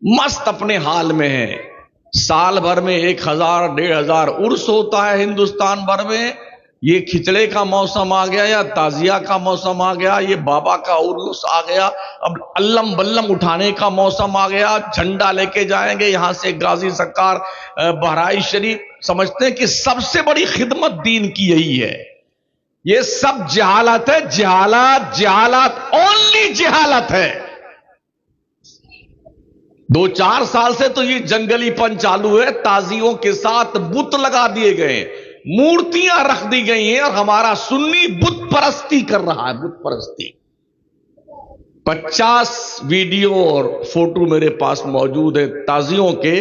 مست اپنے حال میں ہیں. سال بھر میں 1000 1500 عرس ہوتا ہے ہندوستان بھر میں. یہ کھچڑے کا موسم آ گیا یا تعزیہ کا موسم آ گیا, یہ بابا کا عرس آ گیا, اب علم بلم اٹھانے کا موسم آ گیا, جھنڈا لے کے جائیں گے یہاں سے غازی سرکار بہرائچ شریف. سمجھتے ہیں کہ سب سے بڑی خدمت دین کی یہی ہے. یہ سب جہالت ہے, جہالت جہالت, اونلی جہالت ہے. 2-4 سال سے تو یہ جنگلی پن چالو ہے. تازیوں کے ساتھ بت لگا دیے گئے, مورتیاں رکھ دی گئی ہیں, اور ہمارا سنی بت پرستی کر رہا ہے, بت پرستی. 50 ویڈیو اور فوٹو میرے پاس موجود ہے تازیوں کے,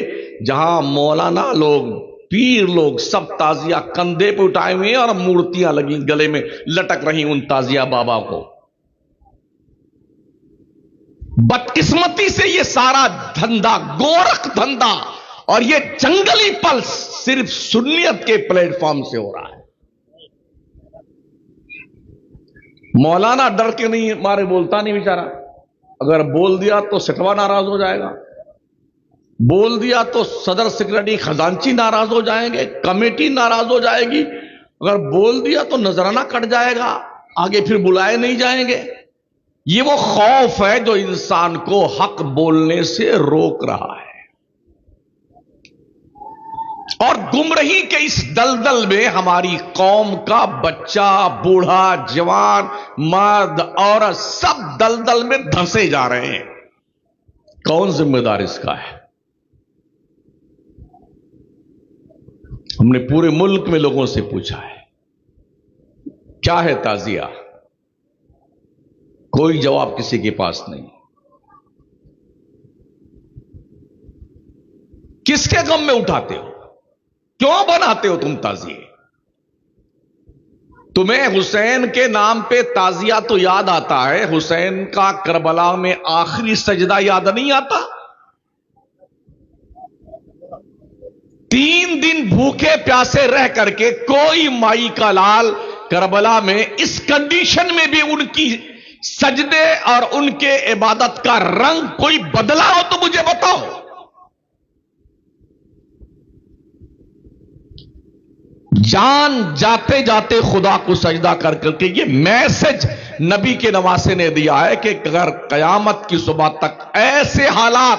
جہاں مولانا لوگ, پیر لوگ سب تازیہ کندھے پہ اٹھائے ہوئے ہیں اور مورتیاں لگی گلے میں لٹک رہی ان تازیہ بابا کو. بدقسمتی سے یہ سارا دھندا, گورکھ دھندا اور یہ جنگلی پلس صرف سنیت کے پلیٹ فارم سے ہو رہا ہے. مولانا ڈر کے نہیں مارے بولتا نہیں بیچارہ, اگر بول دیا تو سٹوا ناراض ہو جائے گا, بول دیا تو صدر سیکرٹری خزانچی ناراض ہو جائیں گے, کمیٹی ناراض ہو جائے گی, اگر بول دیا تو نذرانہ کٹ جائے گا, آگے پھر بلائے نہیں جائیں گے. یہ وہ خوف ہے جو انسان کو حق بولنے سے روک رہا ہے. اور گمراہی کے اس دلدل میں ہماری قوم کا بچہ, بوڑھا, جوان, مرد, عورت سب دلدل میں دھنسے جا رہے ہیں. کون ذمہ دار اس کا ہے؟ ہم نے پورے ملک میں لوگوں سے پوچھا ہے کیا ہے تعزیہ, کوئی جواب کسی کے پاس نہیں. کس کے غم میں اٹھاتے ہو, کیوں بناتے ہو تم تعزیے؟ تمہیں حسین کے نام پہ تعزیہ تو یاد آتا ہے, حسین کا کربلا میں آخری سجدہ یاد نہیں آتا؟ 3 دن بھوکے پیاسے رہ کر کے کوئی مائی کا لال کربلا میں اس کنڈیشن میں بھی ان کی سجدے اور ان کے عبادت کا رنگ کوئی بدلا ہو تو مجھے بتاؤ. جان جاتے جاتے خدا کو سجدہ کر کر کے یہ میسج نبی کے نواسے نے دیا ہے کہ اگر قیامت کی صبح تک ایسے حالات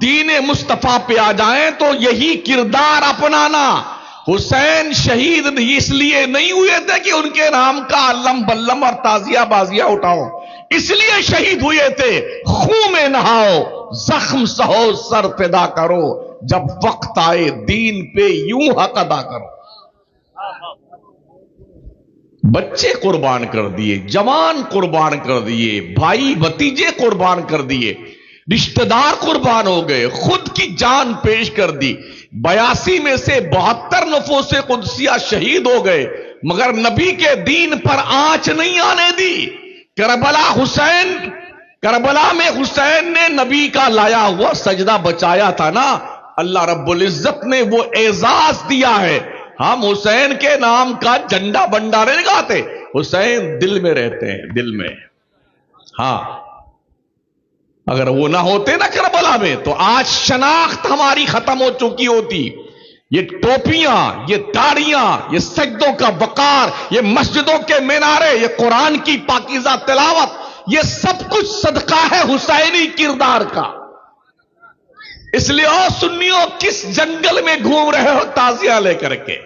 دین مصطفیٰ پہ آ جائیں تو یہی کردار اپنانا. حسین شہید اس لیے نہیں ہوئے تھے کہ ان کے نام کا علم بلم اور تازیہ بازیہ اٹھاؤ, اس لیے شہید ہوئے تھے خون میں نہاؤ, زخم سہو, سر فدا کرو, جب وقت آئے دین پہ یوں حق ادا کرو. بچے قربان کر دیے, جوان قربان کر دیے, بھائی بھتیجے قربان کر دیے, رشتہ دار قربان ہو گئے, خود کی جان پیش کر دی. 82 میں سے 72 نفوس قدسیہ شہید ہو گئے, مگر نبی کے دین پر آنچ نہیں آنے دی. کربلا میں حسین نے نبی کا لایا ہوا سجدہ بچایا تھا نا, اللہ رب العزت نے وہ اعزاز دیا ہے. ہم حسین کے نام کا جھنڈا بنڈا نہیں لگاتے, حسین دل میں رہتے ہیں, دل میں. ہاں, اگر وہ نہ ہوتے نا کربلا میں تو آج شناخت ہماری ختم ہو چکی ہوتی. یہ ٹوپیاں, یہ داڑیاں, یہ سجدوں کا وقار, یہ مسجدوں کے مینارے, یہ قرآن کی پاکیزہ تلاوت, یہ سب کچھ صدقہ ہے حسینی کردار کا. اس لیے او سنیوں, کس جنگل میں گھوم رہے ہو تعزیہ لے کر کے؟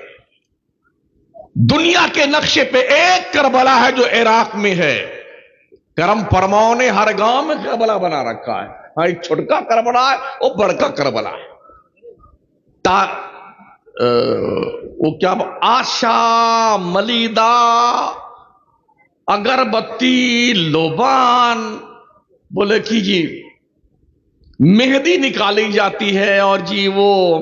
دنیا کے نقشے پہ ایک کربلا ہے جو عراق میں ہے. کرم فرماؤں نے ہر گاؤں میں کربلا بنا رکھا ہے. ہاں, ایک چھوٹکا کربلا ہے, وہ بڑکا کربلا ہے. وہ کیا آشا, ملیدہ, اگربتی, لوبان, بولے کہ جی مہندی نکالی جاتی ہے اور جی وہ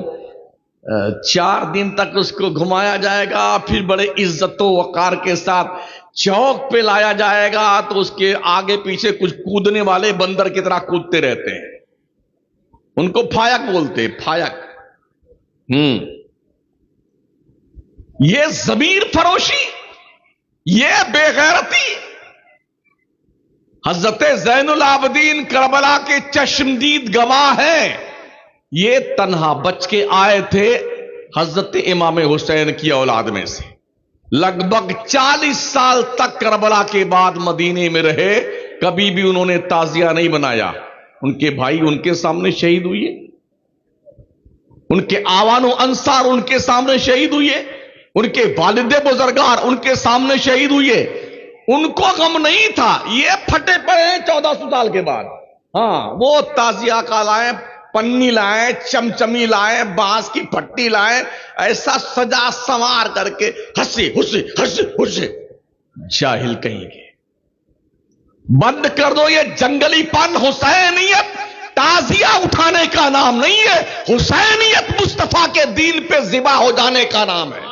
4 دن تک اس کو گھمایا جائے گا, پھر بڑے عزت و وقار کے ساتھ چوک پہ لایا جائے گا, تو اس کے آگے پیچھے کچھ کودنے والے بندر کی طرح کودتے رہتے ہیں. ان کو پھائک بولتے, پھائک. یہ ضمیر فروشی, یہ بے غیرتی. حضرت زین العابدین کربلا کے چشمدید گواہ ہیں. یہ تنہا بچ کے آئے تھے حضرت امام حسین کی اولاد میں سے. لگ بھگ 40 سال تک کربلا کے بعد مدینے میں رہے, کبھی بھی انہوں نے تعزیہ نہیں بنایا. ان کے بھائی ان کے سامنے شہید ہوئے, ان کے آوان و انصار ان کے سامنے شہید ہوئے, ان کے والد بزرگار ان کے سامنے شہید ہوئے. ان کو غم نہیں تھا, یہ پھٹے پڑے ہیں 1400 سال کے بعد. ہاں, وہ تعزیہ کا لائیں, پنی لائیں, چمچمی لائیں, بانس کی پھٹی لائیں, ایسا سجا سنوار کر کے ہنسی ہنسی ہنسی ہنسی. جاہل کہیں گے. بند کر دو یہ جنگلی پن. حسینیت تعزیہ اٹھانے کا نام نہیں ہے, حسینیت مصطفیٰ کے دین پہ ذبح ہو جانے کا نام ہے.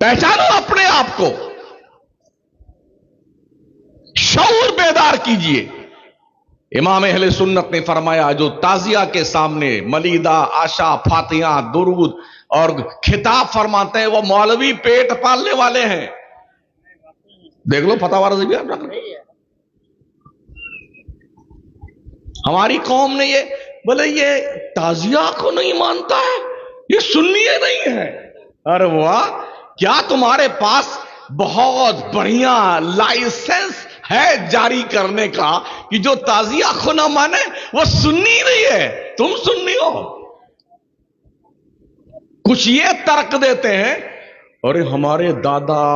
پہچانو اپنے آپ کو, شعور بیدار کیجئے. امام اہل سنت نے فرمایا جو تعزیہ کے سامنے ملیدہ, آشا, فاتحہ, درود اور خطاب فرماتے ہیں وہ مولوی پیٹ پالنے والے ہیں. دیکھ لو فتاوی رضویہ. ہماری قوم نے یہ بولے یہ تعزیہ کو نہیں مانتا ہے, یہ سنی نہیں ہے. ارے واہ, کیا تمہارے پاس بہت بڑھیا لائسنس ہے جاری کرنے کا کہ جو تعزیہ کو نہ مانے وہ سنی نہیں ہے, تم سنی ہو. کچھ یہ ترک دیتے ہیں, ارے ہمارے دادا,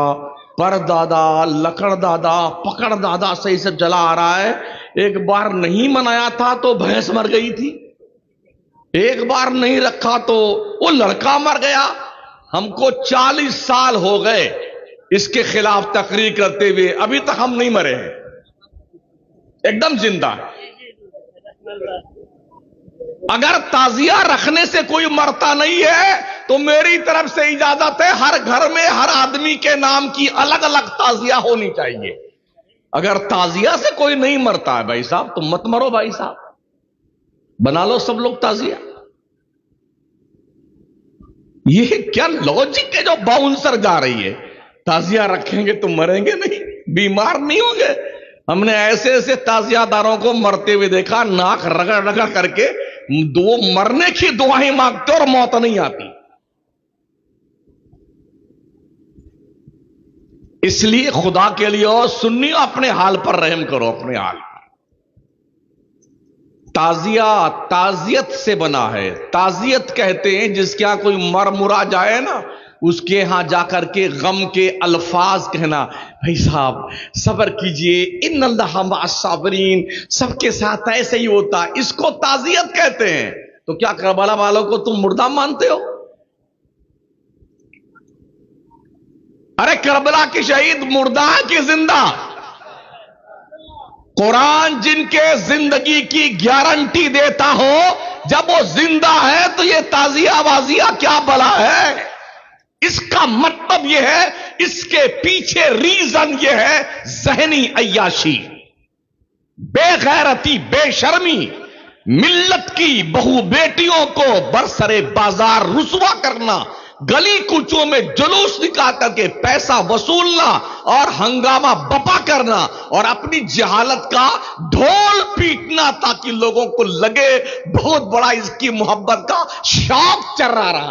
پر دادا, لکڑ دادا, پکڑ دادا سے اسے جلا آ رہا ہے. ایک بار نہیں منایا تھا تو بھینس مر گئی تھی, ایک بار نہیں رکھا تو وہ لڑکا مر گیا. ہم کو 40 سال ہو گئے اس کے خلاف تقریر کرتے ہوئے, ابھی تک ہم نہیں مرے ہیں, ایک دم زندہ. اگر تعزیہ رکھنے سے کوئی مرتا نہیں ہے تو میری طرف سے اجازت ہے, ہر گھر میں ہر آدمی کے نام کی الگ الگ تعزیہ ہونی چاہیے. اگر تعزیہ سے کوئی نہیں مرتا ہے بھائی صاحب تو مت مرو بھائی صاحب, بنا لو سب لوگ تعزیہ. یہ کیا لاجک ہے جو باؤنسر جا رہی ہے, تعزیہ رکھیں گے تو مریں گے نہیں, بیمار نہیں ہوں گے. ہم نے ایسے ایسے تعزیہ داروں کو مرتے ہوئے دیکھا, ناک رگڑ رگڑ کر کے دو مرنے کی دعائیں مانگتے اور موت نہیں آتی. اس لیے خدا کے لیے اور سنیو اپنے حال پر رحم کرو, اپنے حال پر. تعزیہ تعزیت سے بنا ہے. تعزیت کہتے ہیں جس کے ہاں کوئی مر مرا جائے نا, اس کے ہاں جا کر کے غم کے الفاظ کہنا, بھائی صاحب صبر کیجئے, ان اللہ مع الصابرین, سب کے ساتھ ایسے ہی ہوتا. اس کو تعزیت کہتے ہیں. تو کیا کربلا والوں کو تم مردہ مانتے ہو؟ ارے کربلا کی شہید مردہ کی زندہ. قرآن جن کے زندگی کی گارنٹی دیتا ہو, جب وہ زندہ ہے تو یہ تعزیہ بازیہ کیا بلا ہے. اس کا مطلب یہ ہے, اس کے پیچھے ریزن یہ ہے ذہنی عیاشی, بے غیرتی, بے شرمی, ملت کی بہو بیٹیوں کو برسرے بازار رسوا کرنا, گلی کوچوں میں جلوس نکال کر کے پیسہ وصولنا اور ہنگامہ بپا کرنا اور اپنی جہالت کا ڈھول پیٹنا تاکہ لوگوں کو لگے بہت بڑا اس کی محبت کا شوق چل رہا.